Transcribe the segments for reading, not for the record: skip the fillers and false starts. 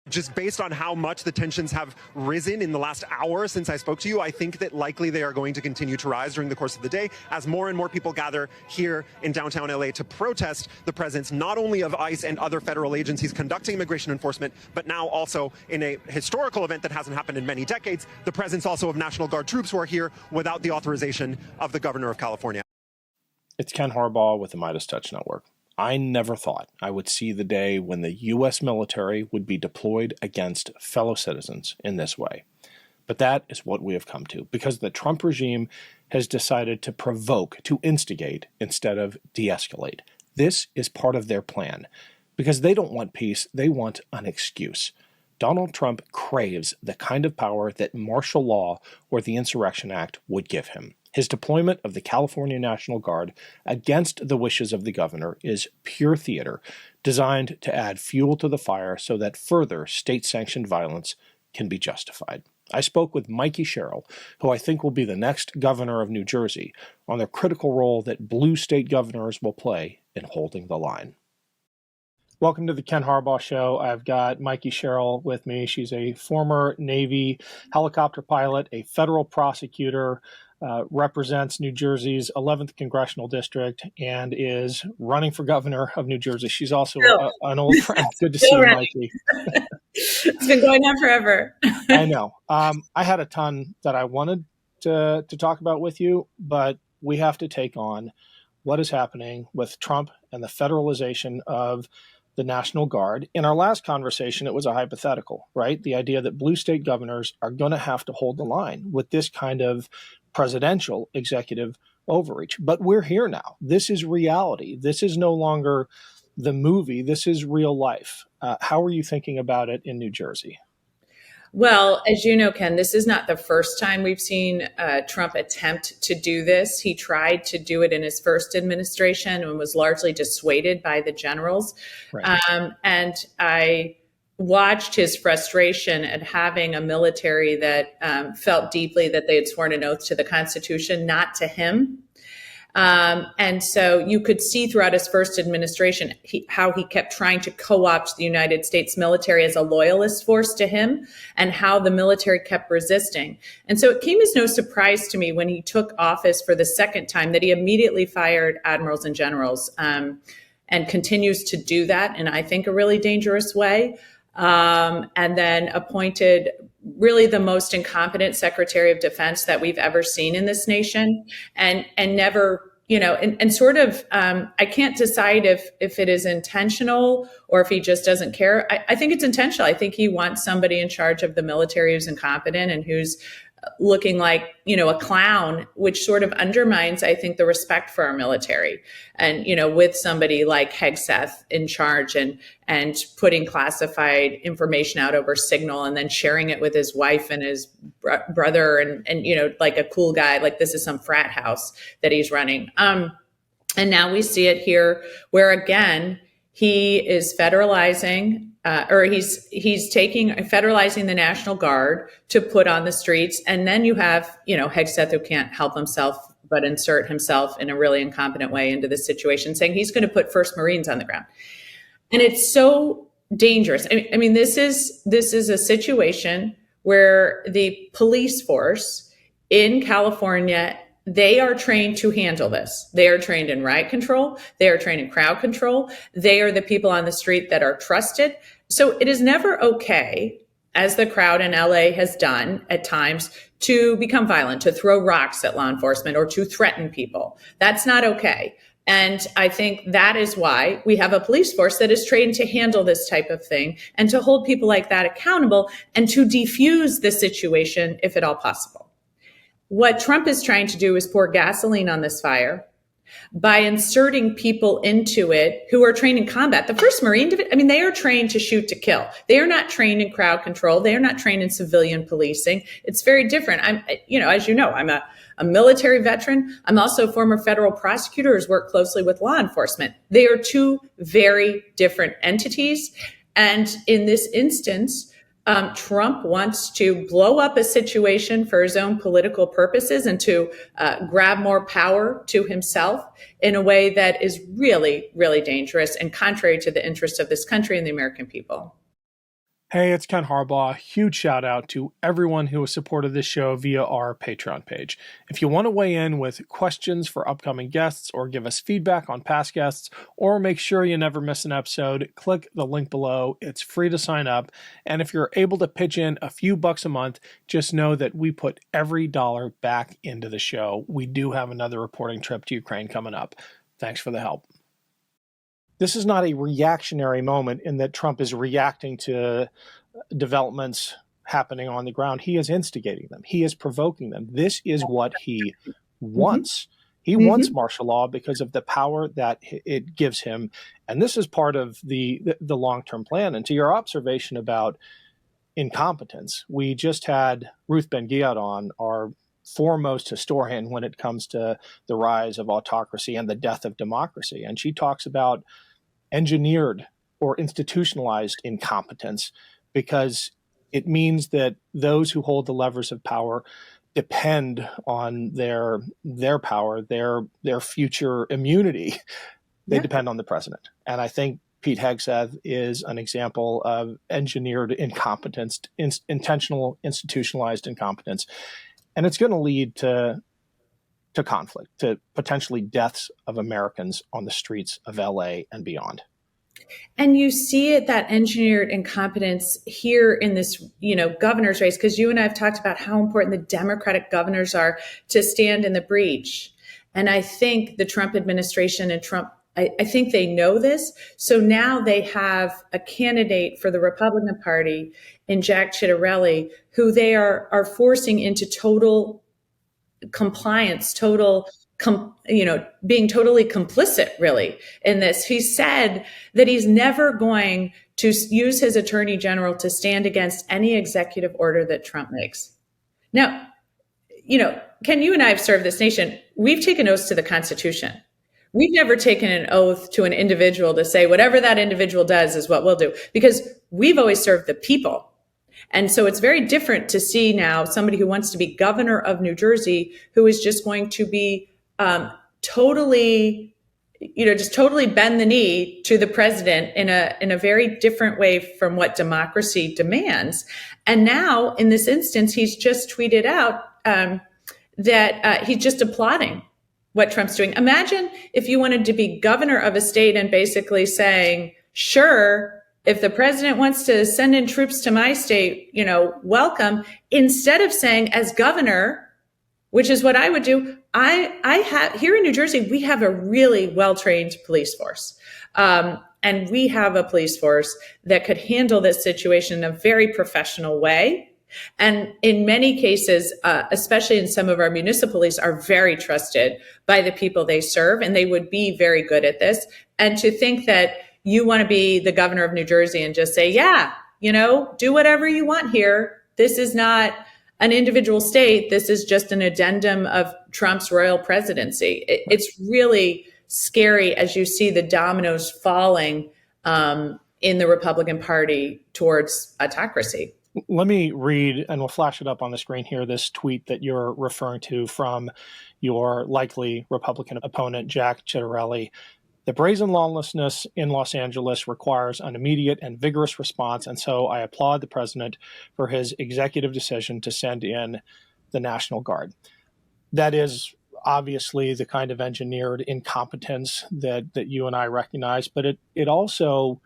Just based on how much the tensions have risen in the last hour since I spoke to you, I think that likely they are going to continue to rise during the course of the day as more and more people gather here in downtown LA to protest the presence not only of ICE and other federal agencies conducting immigration enforcement, but now also in a historical event that hasn't happened in many decades, the presence also of National Guard troops who are here without the authorization of the governor of California. It's Ken Harbaugh with the Midas Touch Network. I never thought I would see the day when the U.S. military would be deployed against fellow citizens in this way. But that is what we have come to, because the Trump regime has decided to provoke, to instigate, instead of de-escalate. This is part of their plan, because they don't want peace, they want an excuse. Donald Trump craves the kind of power that martial law or the Insurrection Act would give him. His deployment of the California National Guard against the wishes of the governor is pure theater, designed to add fuel to the fire so that further state-sanctioned violence can be justified. I spoke with Mikie Sherrill, who I think will be the next governor of New Jersey, on the critical role that blue state governors will play in holding the line. Welcome to the Ken Harbaugh Show. I've got Mikie Sherrill with me. She's a former Navy helicopter pilot, a federal prosecutor, represents New Jersey's 11th congressional district, and is running for governor of New Jersey. She's also an old friend. Good to see you, Mikie. It's been going on forever. I know. I had a ton that I wanted to talk about with you, but we have to take on what is happening with Trump and the federalization of the National Guard. In our last conversation, it was a hypothetical, right? The idea that blue state governors are going to have to hold the line with this kind of presidential executive overreach. But we're here now. This is reality. This is no longer the movie. This is real life. How are you thinking about it in New Jersey? Well, as you know, Ken, this is not the first time we've seen Trump attempt to do this. He tried to do it in his first administration and was largely dissuaded by the generals. Right. And I watched his frustration at having a military that felt deeply that they had sworn an oath to the Constitution, not to him. And so you could see throughout his first administration how he kept trying to co-opt the United States military as a loyalist force to him, and how the military kept resisting. And so it came as no surprise to me when he took office for the second time that he immediately fired admirals and generals, and continues to do that in, I think, a really dangerous way. And then appointed really the most incompetent Secretary of Defense that we've ever seen in this nation, and never, and sort of, I can't decide if it is intentional or if he just doesn't care. I think it's intentional. I think he wants somebody in charge of the military who's incompetent and who's looking like, a clown, which sort of undermines, I think, the respect for our military. And, with somebody like Hegseth in charge and putting classified information out over Signal and then sharing it with his wife and his brother and, like a cool guy, like this is some frat house that he's running. And now we see it here where, again, he is federalizing he's federalizing the National Guard to put on the streets. And then you have, Hegseth, who can't help himself but insert himself in a really incompetent way into this situation, saying he's going to put First Marines on the ground. And it's so dangerous. I mean, this is a situation where the police force in California, they are trained to handle this. They are trained in riot control. They are trained in crowd control. They are the people on the street that are trusted. So it is never okay, as the crowd in LA has done at times, to become violent, to throw rocks at law enforcement or to threaten people. That's not okay. And I think that is why we have a police force that is trained to handle this type of thing and to hold people like that accountable and to defuse the situation if at all possible. What Trump is trying to do is pour gasoline on this fire by inserting people into it who are trained in combat. The First Marine Division, they are trained to shoot to kill. They are not trained in crowd control. They are not trained in civilian policing. It's very different. I'm a military veteran. I'm also a former federal prosecutor who's worked closely with law enforcement. They are two very different entities. And in this instance, Trump wants to blow up a situation for his own political purposes and to grab more power to himself in a way that is really, really dangerous and contrary to the interests of this country and the American people. Hey, it's Ken Harbaugh. Huge shout out to everyone who has supported this show via our Patreon page. If you want to weigh in with questions for upcoming guests or give us feedback on past guests or make sure you never miss an episode, click the link below. It's free to sign up. And if you're able to pitch in a few bucks a month, just know that we put every dollar back into the show. We do have another reporting trip to Ukraine coming up. Thanks for the help. This is not a reactionary moment in that Trump is reacting to developments happening on the ground. He is instigating them. He is provoking them. This is what he wants. He wants martial law because of the power that it gives him. And this is part of the long-term plan. And to your observation about incompetence, we just had Ruth Ben-Ghiat on, our foremost historian when it comes to the rise of autocracy and the death of democracy. And she talks about engineered or institutionalized incompetence because it means that those who hold the levers of power depend on their power, their future immunity. They depend on the president. And I think Pete Hegseth is an example of engineered incompetence, intentional institutionalized incompetence. And it's going to lead to conflict, to potentially deaths of Americans on the streets of LA and beyond. And you see it, that engineered incompetence here in this, governor's race, because you and I have talked about how important the Democratic governors are to stand in the breach. And I think the Trump administration and Trump, I think they know this. So now they have a candidate for the Republican Party in Jack Ciattarelli, who they are forcing into total compliance, being totally complicit, really, in this. He said that he's never going to use his attorney general to stand against any executive order that Trump makes. Now, Ken, you and I have served this nation. We've taken oaths to the Constitution. We've never taken an oath to an individual to say whatever that individual does is what we'll do, because we've always served the people. And so it's very different to see now somebody who wants to be governor of New Jersey, who is just going to be totally bend the knee to the president in a very different way from what democracy demands. And now, in this instance, he's just tweeted out that he's just applauding what Trump's doing. Imagine if you wanted to be governor of a state and basically saying, sure, if the president wants to send in troops to my state, welcome, instead of saying, as governor, which is what I would do, I have here in New Jersey, we have a really well-trained police force. And we have a police force that could handle this situation in a very professional way. And in many cases, especially in some of our municipal police, are very trusted by the people they serve, and they would be very good at this. And to think that you want to be the governor of New Jersey and just say, do whatever you want here. This is not an individual state. This is just an addendum of Trump's royal presidency. It's really scary as you see the dominoes falling in the Republican Party towards autocracy. Let me read, and we'll flash it up on the screen here, this tweet that you're referring to from your likely Republican opponent, Jack Ciattarelli. The brazen lawlessness in Los Angeles requires an immediate and vigorous response, and so I applaud the president for his executive decision to send in the National Guard. That is obviously the kind of engineered incompetence that you and I recognize, but it also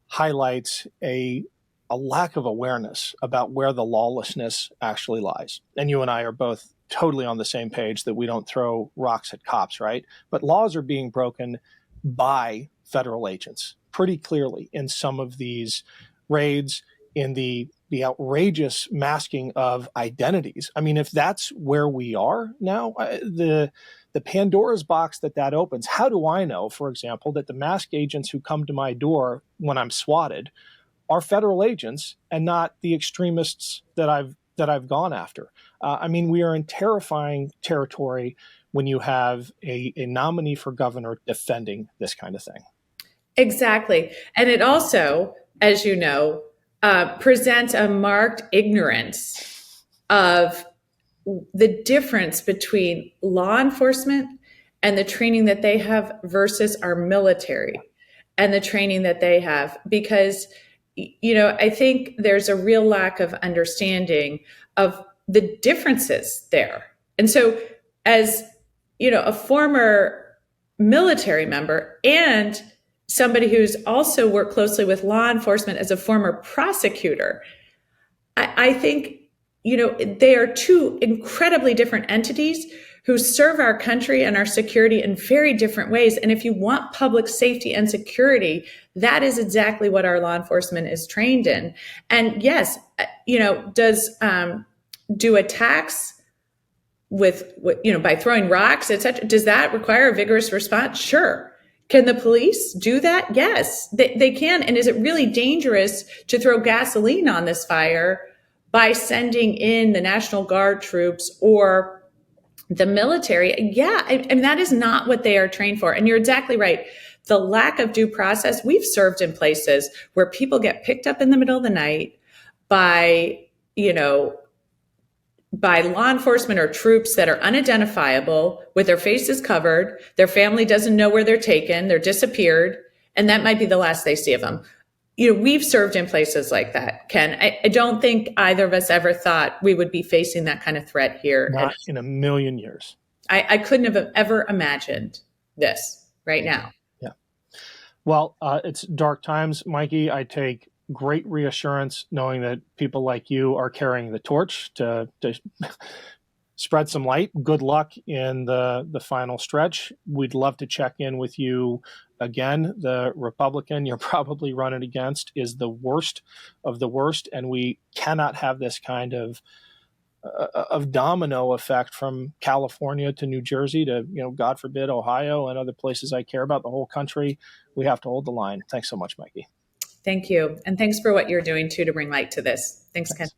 highlights a lack of awareness about where the lawlessness actually lies. And you and I are both totally on the same page that we don't throw rocks at cops, right? But laws are being broken by federal agents pretty clearly in some of these raids, in the outrageous masking of identities. I mean, if that's where we are now, the Pandora's box that opens, how do I know, for example, that the masked agents who come to my door when I'm swatted are federal agents and not the extremists that I've gone after? I mean, we are in terrifying territory when you have a nominee for governor defending this kind of thing. Exactly. And it also, as you know, presents a marked ignorance of the difference between law enforcement and the training that they have versus our military and the training that they have. Because I think there's a real lack of understanding of the differences there. And so as, a former military member and somebody who's also worked closely with law enforcement as a former prosecutor, I think, they are two incredibly different entities who serve our country and our security in very different ways. And if you want public safety and security, that is exactly what our law enforcement is trained in. And yes, do attacks by throwing rocks, etc., does that require a vigorous response? Sure. Can the police do that? Yes, they can. And is it really dangerous to throw gasoline on this fire by sending in the National Guard troops or the military? Yeah, and that is not what they are trained for. And you're exactly right. The lack of due process, we've served in places where people get picked up in the middle of the night by law enforcement or troops that are unidentifiable with their faces covered. Their family doesn't know where they're taken. They're disappeared. And that might be the last they see of them. We've served in places like that, Ken. I don't think either of us ever thought we would be facing that kind of threat here. Not in a million years. I couldn't have ever imagined this right now. Yeah. Well, it's dark times, Mikie. I take great reassurance knowing that people like you are carrying the torch to spread some light. Good luck in the final stretch. We'd love to check in with you again. The Republican you're probably running against is the worst of the worst, and we cannot have this kind of domino effect from California to New Jersey to, God forbid, Ohio and other places I care about, the whole country. We have to hold the line. Thanks so much, Mikie. Thank you. And thanks for what you're doing, too, to bring light to this. Thanks, Ken.